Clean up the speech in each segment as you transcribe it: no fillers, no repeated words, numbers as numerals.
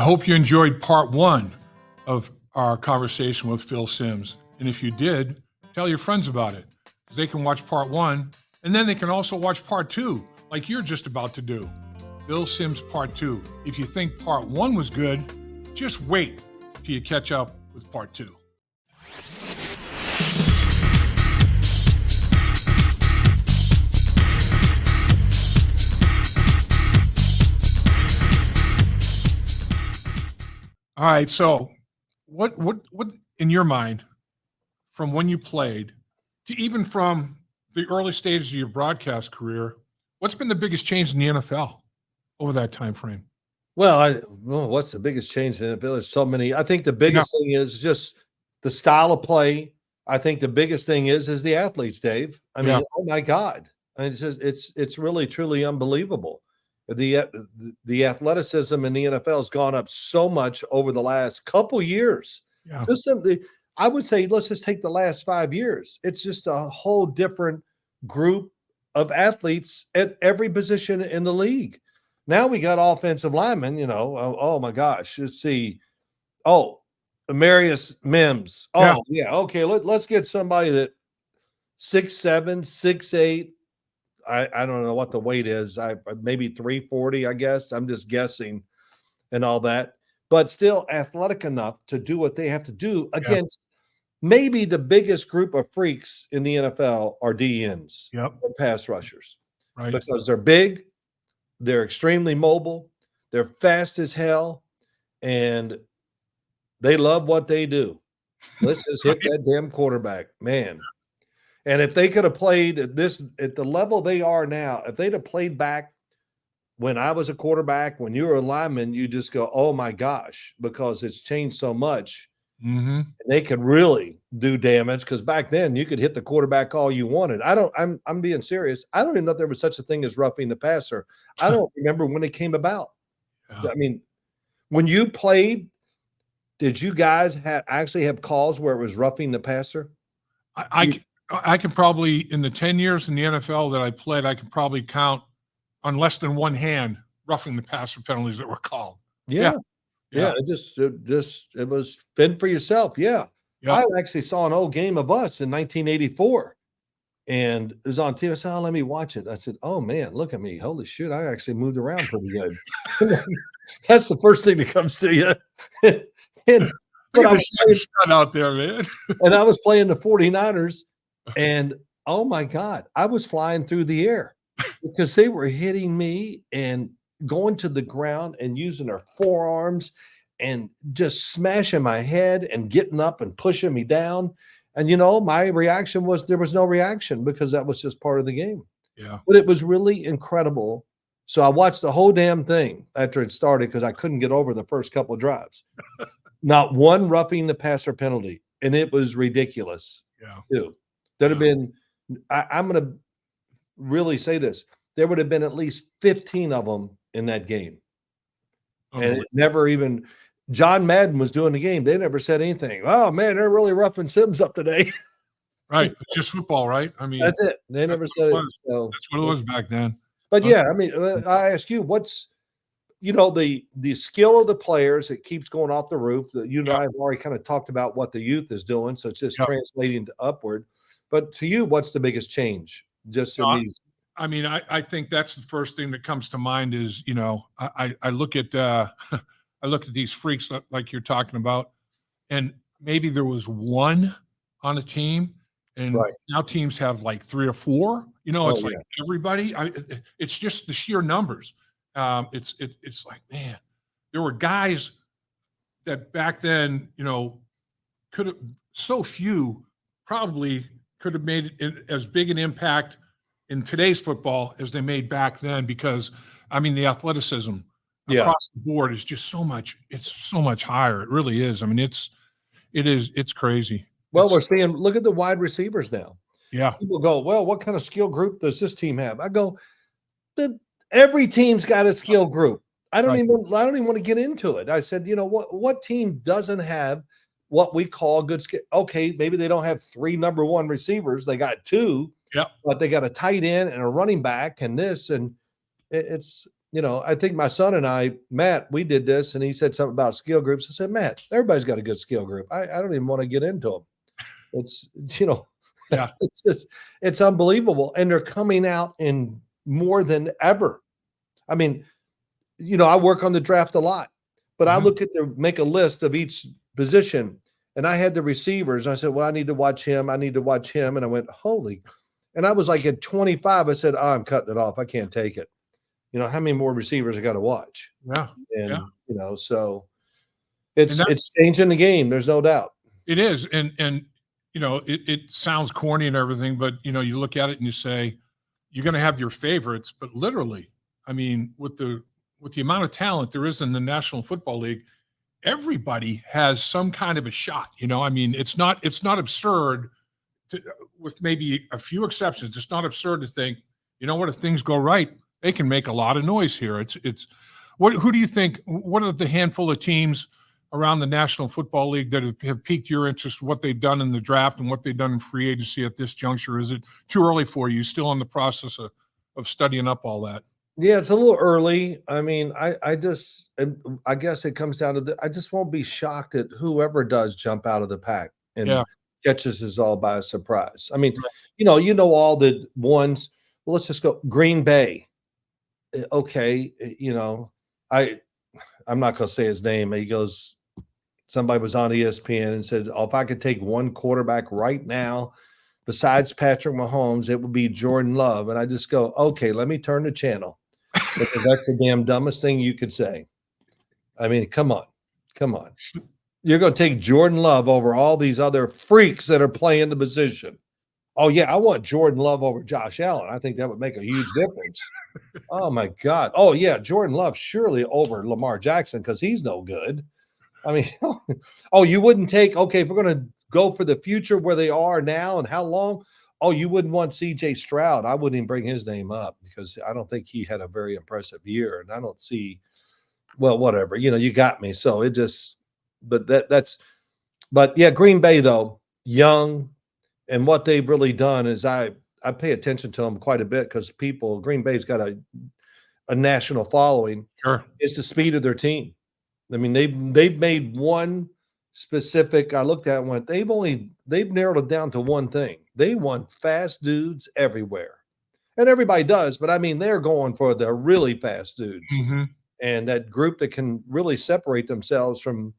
I hope you enjoyed part one of our conversation with Phil Simms. And if you did, tell your friends about it. They can watch part one, and then they can also watch part two, like you're just about to do. Phil Simms part two. If you think part one was good, just wait till you catch up with part two. All right, so what in your mind, from when you played to even from the early stages of your broadcast career, what's been the biggest change in the NFL over that time frame? Well, what's the biggest change in the NFL? There's so many. I think the biggest thing is just the style of play. I think the biggest thing is the athletes, Dave. I mean, oh my God. I mean, it's really truly unbelievable. The athleticism in the NFL has gone up so much over the last couple years. Yeah. Just simply, I would say, let's just take the last 5 years. It's just a whole different group of athletes at every position in the league. Now we got offensive linemen, oh my gosh. Let's see. Oh, Marius Mims. Oh, yeah. Okay. Let's get somebody that 6'7", 6'8". I don't know what the weight is. Maybe 340, I guess. I'm just guessing and all that. But still athletic enough to do what they have to do against maybe the biggest group of freaks in the NFL are DNs or pass rushers. Right. Because they're big, they're extremely mobile, they're fast as hell, and they love what they do. Let's just hit that damn quarterback, man. And if they could have played at the level they are now, if they'd have played back when I was a quarterback, when you were a lineman, you just go, oh my gosh, because it's changed so much. Mm-hmm. And they could really do damage, because back then you could hit the quarterback all you wanted. I'm being serious. I don't even know if there was such a thing as roughing the passer. I don't remember when it came about. I mean, when you played, did you guys actually have calls where it was roughing the passer? I can probably, in the 10 years in the NFL that I played, I can probably count on less than one hand roughing the passer penalties that were called. Yeah. It was fend for yourself. Yeah. I actually saw an old game of us in 1984, and it was on TV. I said, let me watch it. I said, oh man, look at me. Holy shit. I actually moved around pretty good. That's the first thing that comes to you. Look at the sun out there, man. And I was playing the 49ers, and oh my God, I was flying through the air because they were hitting me and going to the ground and using their forearms and just smashing my head and getting up and pushing me down. And, my reaction was there was no reaction, because that was just part of the game. Yeah. But it was really incredible. So I watched the whole damn thing after it started, because I couldn't get over the first couple of drives. Not one roughing the passer penalty. And it was ridiculous. Yeah. Too. There'd have been, I'm going to really say this, there would have been at least 15 of them in that game. And it never even, John Madden was doing the game. They never said anything. Oh man, they're really roughing Sims up today. Right. It's just football, right? I mean, that's it. They never said it. So, that's what it was back then. But I mean, I ask you, what's, the skill of the players, it keeps going off the roof. You and I have already kind of talked about what the youth is doing. So it's just translating to upward. But to you, what's the biggest change? Just in these. I mean, I think that's the first thing that comes to mind is, I look at I look at these freaks like you're talking about, and maybe there was one on a team, and now teams have like 3 or 4. It's like everybody. It's just the sheer numbers. It's like, man, there were guys that back then, could have, so few probably could have made as big an impact in today's football as they made back then, because I mean, the athleticism across the board is just so much. It's so much higher. It really is. I mean, it's crazy. Well, we're seeing, look at the wide receivers now. Yeah. People go, well, what kind of skill group does this team have? I go, every team's got a skill group. I don't even want to get into it. I said, what team doesn't have what we call good skill? Okay, maybe they don't have 3 number 1 receivers. They got 2. Yeah. But they got a tight end and a running back and this, and it's I think my son and I, Matt, we did this, and he said something about skill groups. I said, Matt, everybody's got a good skill group. I don't even want to get into them. It's, Yeah. it's unbelievable. And they're coming out in more than ever. I mean, I work on the draft a lot, but I look at make a list of each position, and I had the receivers. I said, well, I need to watch him. I need to watch him. And I went, holy. And I was like at 25, I said, I'm cutting it off. I can't take it. How many more receivers I got to watch? Yeah. And, Yeah. So it's changing the game. There's no doubt. It is. And it sounds corny and everything, but, you look at it and you say, you're going to have your favorites, but literally, I mean, with the amount of talent there is in the National Football League, everybody has some kind of a shot. I mean, it's not absurd with maybe a few exceptions. It's not absurd to think, if things go right, they can make a lot of noise here. Who do you think, what are the handful of teams around the National Football League that have piqued your interest, what they've done in the draft and what they've done in free agency at this juncture? Is it too early for you? Still in the process of studying up all that? Yeah, it's a little early. I mean, I guess it comes down to I just won't be shocked at whoever does jump out of the pack and catches us all by surprise. I mean, all the ones. Well, let's just go Green Bay. Okay, I'm not going to say his name. He goes, somebody was on ESPN and said, if I could take one quarterback right now, besides Patrick Mahomes, it would be Jordan Love. And I just go, okay, let me turn the channel. Because that's the damn dumbest thing you could say. I mean, come on. You're going to take Jordan Love over all these other freaks that are playing the position. Oh, yeah, I want Jordan Love over Josh Allen. I think that would make a huge difference. Oh, my God. Oh, yeah, Jordan Love surely over Lamar Jackson because he's no good. I mean, you wouldn't take, okay, if we're going to go for the future where they are now and how long, you wouldn't want CJ Stroud. I wouldn't even bring his name up because I don't think he had a very impressive year. And I don't see, well, whatever, you got me. So it just, but yeah, Green Bay though, young, and what they've really done is I pay attention to them quite a bit because Green Bay's got a national following. Sure. It's the speed of their team. I mean, they've made one specific. I looked at it and went, they've narrowed it down to one thing. They want fast dudes everywhere. And everybody does, but I mean, they're going for the really fast dudes. And that group that can really separate themselves from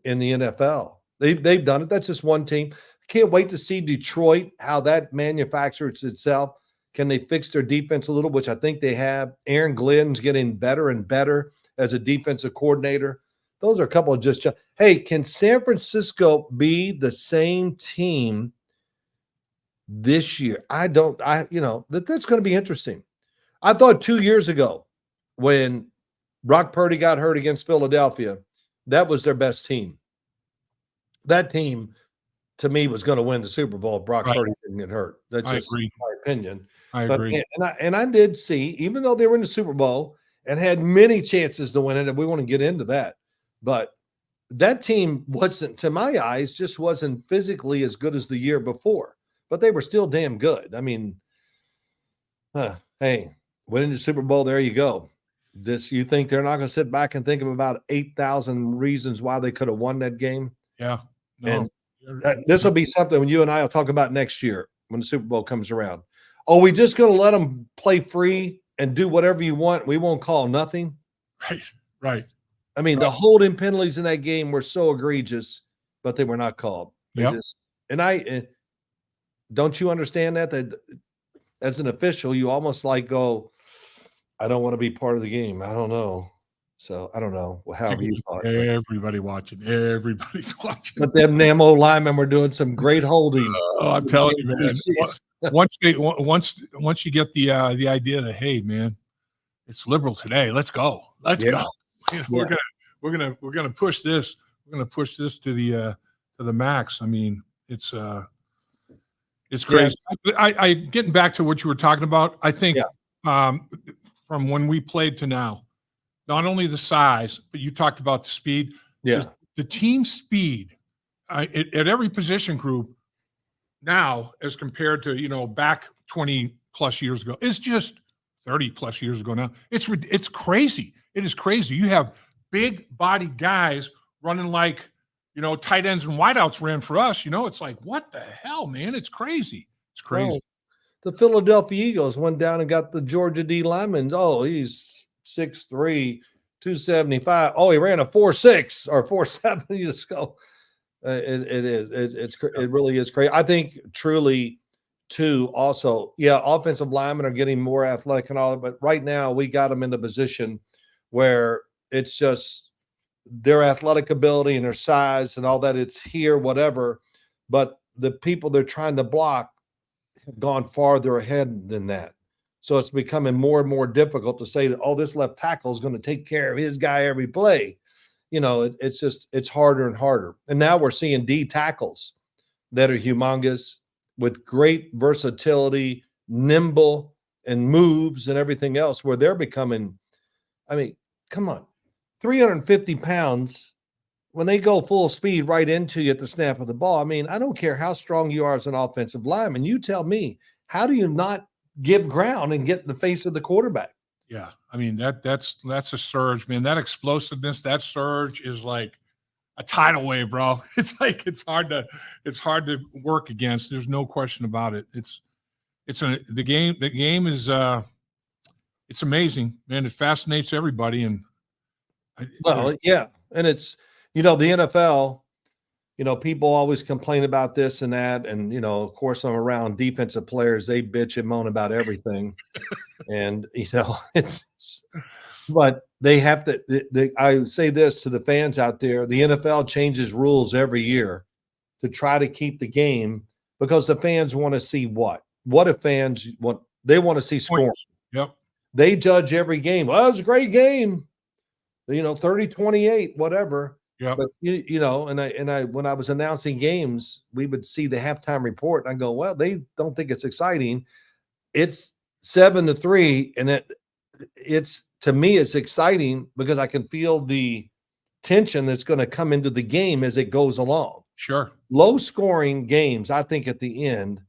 in the NFL. They've done it. That's just one team. Can't wait to see Detroit, how that manufactures itself. Can they fix their defense a little, which I think they have. Aaron Glenn's getting better and better as a defensive coordinator. Those are a couple of hey, can San Francisco be the same team this year? That's going to be interesting. I thought 2 years ago when Brock Purdy got hurt against Philadelphia, that was their best team. That team, to me, was going to win the Super Bowl if Brock Purdy didn't get hurt. That's just my opinion. I agree. And I did see, even though they were in the Super Bowl and had many chances to win it, and we want to get into that, but that team wasn't, to my eyes, just wasn't physically as good as the year before. But they were still damn good. I mean, hey, winning the Super Bowl, there you go. You think they're not going to sit back and think of about 8,000 reasons why they could have won that game? Yeah. No. And this will be something when you and I will talk about next year when the Super Bowl comes around. Are we just going to let them play free and do whatever you want? We won't call nothing. Right. I mean, the holding penalties in that game were so egregious, but they were not called. Don't you understand that as an official, you almost like go, I don't want to be part of the game. I don't know. So I don't know how you thought. Everybody watching. Everybody's watching. But them Namo linemen were doing some great holding. Oh, I'm telling you, man. Once you get the idea that, hey, man, it's liberal today. Let's go. Let's go. We're gonna push this. We're gonna push this to the max. I mean, it's crazy. I getting back to what you were talking about. I think from when we played to now, not only the size, but you talked about the speed. Yeah, the team speed at every position group now, as compared to back 20 plus years ago, is just 30 plus years ago now. It's crazy. It is crazy. You have big body guys running like, tight ends and wideouts ran for us. It's like, what the hell, man? It's crazy. It's crazy. Well, the Philadelphia Eagles went down and got the Georgia D lineman. Oh, he's 6'3", 275. Oh, he ran a 4.6 or 4.7. You just go. It really is crazy. I think truly, too. Also, yeah, offensive linemen are getting more athletic and all, but right now we got them in a position where it's just their athletic ability and their size and all that. It's here, whatever, but the people they're trying to block have gone farther ahead than that. So it's becoming more and more difficult to say that, oh, this left tackle is going to take care of his guy every play. It's harder and harder. And now we're seeing D tackles that are humongous with great versatility, nimble, and moves and everything else, where they're becoming, I mean, come on, 350 pounds when they go full speed right into you at the snap of the ball. I mean, I don't care how strong you are as an offensive lineman. You tell me, how do you not give ground and get in the face of the quarterback? Yeah. I mean, that's a surge, man. That explosiveness, that surge is like a tidal wave, bro. It's like, it's hard to work against. There's no question about it. The game is it's amazing, man. It fascinates everybody. And yeah. And it's, the NFL, people always complain about this and that. And, of course, I'm around defensive players. They bitch and moan about everything. And, but they have to, I say this to the fans out there, the NFL changes rules every year to try to keep the game, because the fans want to see what if fans want, they want to see scoring. Yep. They judge every game. Well, it was a great game, 30-28, whatever. Yeah. But and I when I was announcing games, we would see the halftime report and I go, well, they don't think it's exciting. It's 7-3, and it's, to me, it's exciting because I can feel the tension that's going to come into the game as it goes along. Sure. Low scoring games, I think at the end,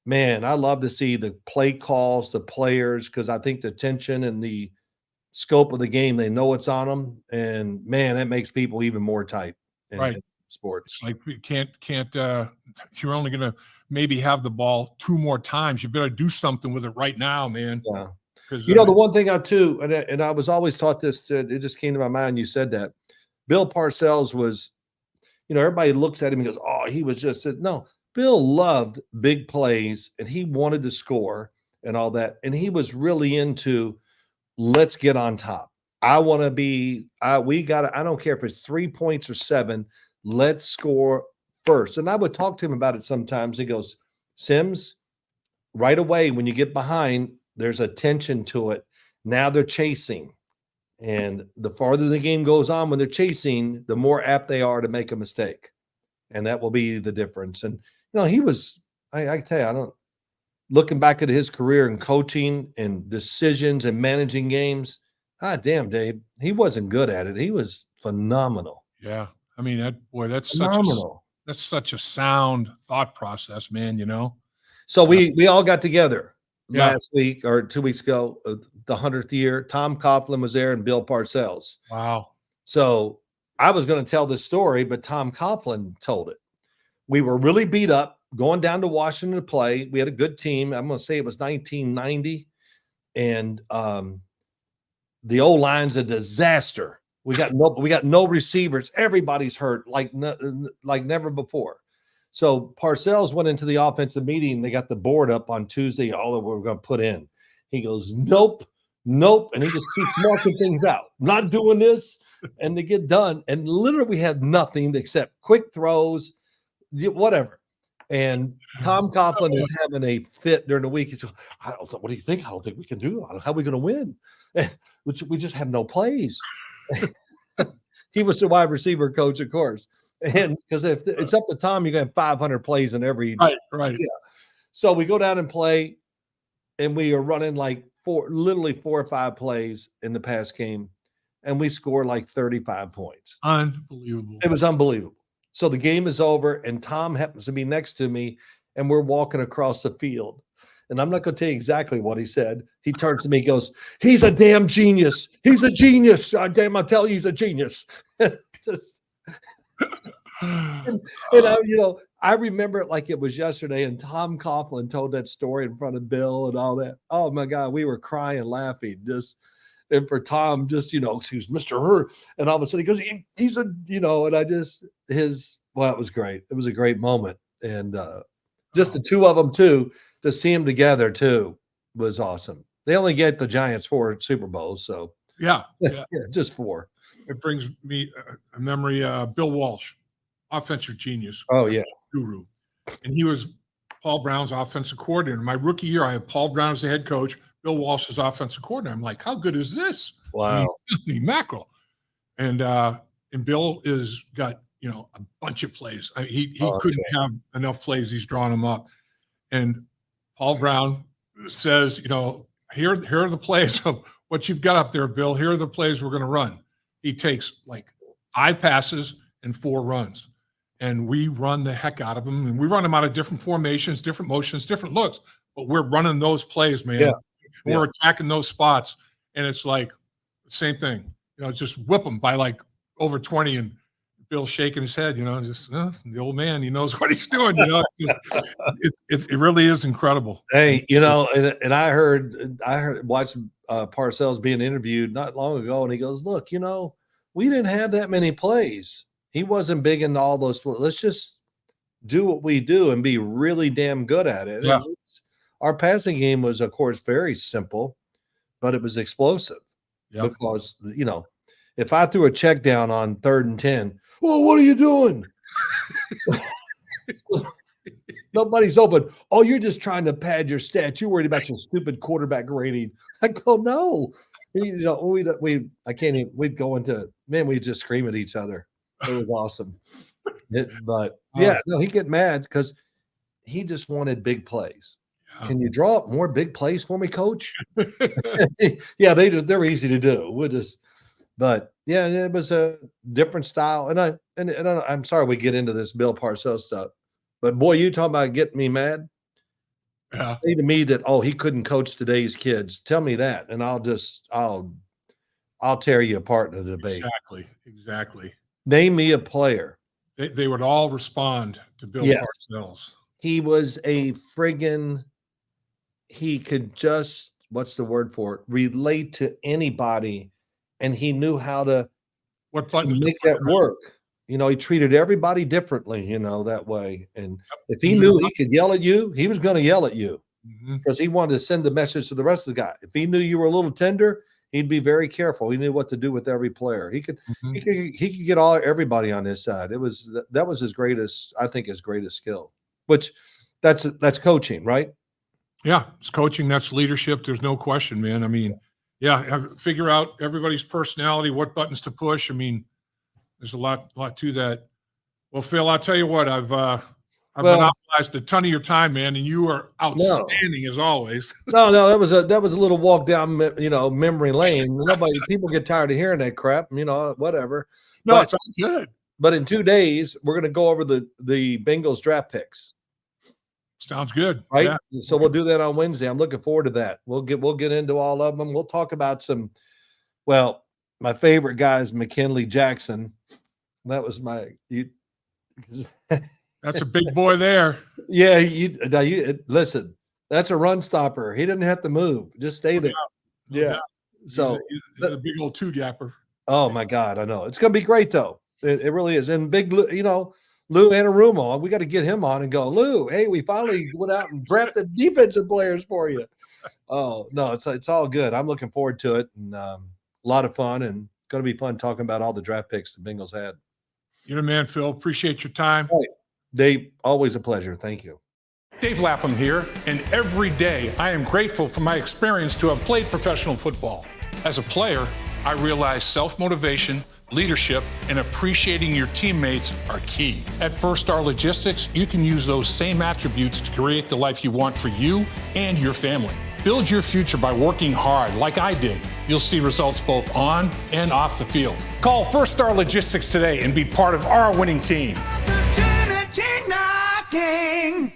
man, I love to see the play calls, the players, because I think the tension and the scope of the game, they know it's on them, and man, that makes people even more tight in sports. It's like you can't you're only gonna maybe have the ball 2 more times. You better do something with it right now, man. Yeah. Because the one thing and I was always taught this, it just came to my mind, you said that Bill Parcells was, everybody looks at him and goes, oh, he was just, no, Bill loved big plays and he wanted to score and all that, and he was really into, let's get on top. I want to be, I don't care if it's 3 points or 7, let's score first. And I would talk to him about it sometimes. He goes, Sims, right away, when you get behind, there's a tension to it. Now they're chasing. And the farther the game goes on, when they're chasing, the more apt they are to make a mistake. And that will be the difference. And, he was, I tell you, looking back at his career in coaching and decisions and managing games, damn, Dave, he wasn't good at it. He was phenomenal. Yeah. I mean, that's phenomenal. That's such a sound thought process, man, So we all got together last week or 2 weeks ago, the 100th year. Tom Coughlin was there and Bill Parcells. Wow. So I was going to tell this story, but Tom Coughlin told it. We were really beat up going down to Washington to play. We had a good team. I'm going to say it was 1990. And the O-line's a disaster. We got no receivers. Everybody's hurt like never before. So Parcells went into the offensive meeting. They got the board up on Tuesday, all that we're going to put in. He goes, nope. And he just keeps marking things out. Not doing this. And they get done. And literally we had nothing except quick throws, whatever. And Tom Coughlin is having a fit during the week. He's going, what do you think? I don't think we can do it. How are we going to win? We just have no plays. He was the wide receiver coach, of course. And because if it's up to Tom, you're going to have 500 plays in every. Right. Yeah. So we go down and play, and we are running like literally 4 or 5 plays in the pass game, and we score like 35 points. Unbelievable. It was unbelievable. So the game is over, and Tom happens to be next to me, and we're walking across the field. And I'm not going to tell you exactly what he said. He turns to me, and goes, "He's a damn genius. He's a genius. Damn, I tell you, he's a genius." Just, I remember it like it was yesterday. And Tom Coughlin told that story in front of Bill and all that. Oh my God, we were crying, laughing. And for Tom, excuse Mr. Her, and all of a sudden he goes, he's a, and it was great. It was a great moment, and just the two of them too. To see them together too was awesome. They only get the Giants 4 Super Bowls, so yeah, just 4. It brings me a memory. Bill Walsh, offensive genius. Oh yeah, guru, and he was Paul Brown's offensive coordinator. My rookie year, I had Paul Brown as the head coach, Bill Walsh as offensive coordinator. I'm like, how good is this? Wow, mackerel. And Bill is got a bunch of plays. He couldn't have enough plays. He's drawn them up, and Paul Brown says, here are the plays of what you've got up there, Bill. Here are the plays we're going to run. He takes like 5 passes and 4 runs, and we run the heck out of them. And we run them out of different formations, different motions, different looks, but we're running those plays, man. Yeah. We're attacking those spots, and it's like the same thing. Just whip them by like over 20, and Bill's shaking his head, the old man, he knows what he's doing. It really is incredible. Hey, and I watched Parcells being interviewed not long ago, and he goes, "Look, we didn't have that many plays. He wasn't big into all those. Let's just do what we do and be really damn good at it." Yeah. Our passing game was, of course, very simple, but it was explosive. Yep. Because if I threw a check down on 3rd and 10. Well, what are you doing? Nobody's open. Oh, you're just trying to pad your stats. You're worried about your stupid quarterback rating. I go, no. We'd go into, man, we'd just scream at each other. It was awesome. He'd get mad because he just wanted big plays. Yeah. Can you draw up more big plays for me, coach? Yeah, they're easy to do. But yeah, it was a different style. And I'm sorry we get into this Bill Parcells stuff, but boy, you talking about getting me mad. Yeah. Say to me that, he couldn't coach today's kids. Tell me that, and I'll tear you apart in a debate. Exactly. Name me a player. They would all respond to Bill Parcells. He was a friggin'. He could just, what's the word for it? Relate to anybody. And he knew how to make that work. He treated everybody differently, that way. And if he knew he could yell at you, he was going to yell at you because he wanted to send the message to the rest of the guy. If he knew you were a little tender, he'd be very careful. He knew what to do with every player. He could get everybody on his side. That was his greatest skill, which that's coaching, right? Yeah, it's coaching. That's leadership. There's no question, man. I mean, figure out everybody's personality, what buttons to push. I mean, there's a lot to that. Well, Phil, I'll tell you what, I've monopolized a ton of your time, man, and you are outstanding as always. No, that was a little walk down, memory lane. People get tired of hearing that crap, whatever. No, it's all good. But in 2 days, we're going to go over the Bengals draft picks. Sounds good. Right. Yeah. So we'll do that on Wednesday. I'm looking forward to that. We'll get into all of them. We'll talk about my favorite guy is McKinley Jackson. That was that's a big boy there. Yeah. Listen, that's a run stopper. He didn't have to move. Just stay there. Yeah. So he's a big old 2-gapper. Oh my God. I know. It's going to be great though. It really is. And big, Lou Anarumo, we got to get him on and go, Lou, hey, we finally went out and drafted defensive players for you. Oh, no, it's all good. I'm looking forward to it, and a lot of fun, and going to be fun talking about all the draft picks the Bengals had. You're the man, Phil. Appreciate your time. Right. Dave, always a pleasure. Thank you. Dave Lapham here, and every day I am grateful for my experience to have played professional football. As a player, I realized self-motivation, leadership, and appreciating your teammates are key. At First Star Logistics, you can use those same attributes to create the life you want for you and your family. Build your future by working hard like I did. You'll see results both on and off the field. Call First Star Logistics today and be part of our winning team. Opportunity knocking.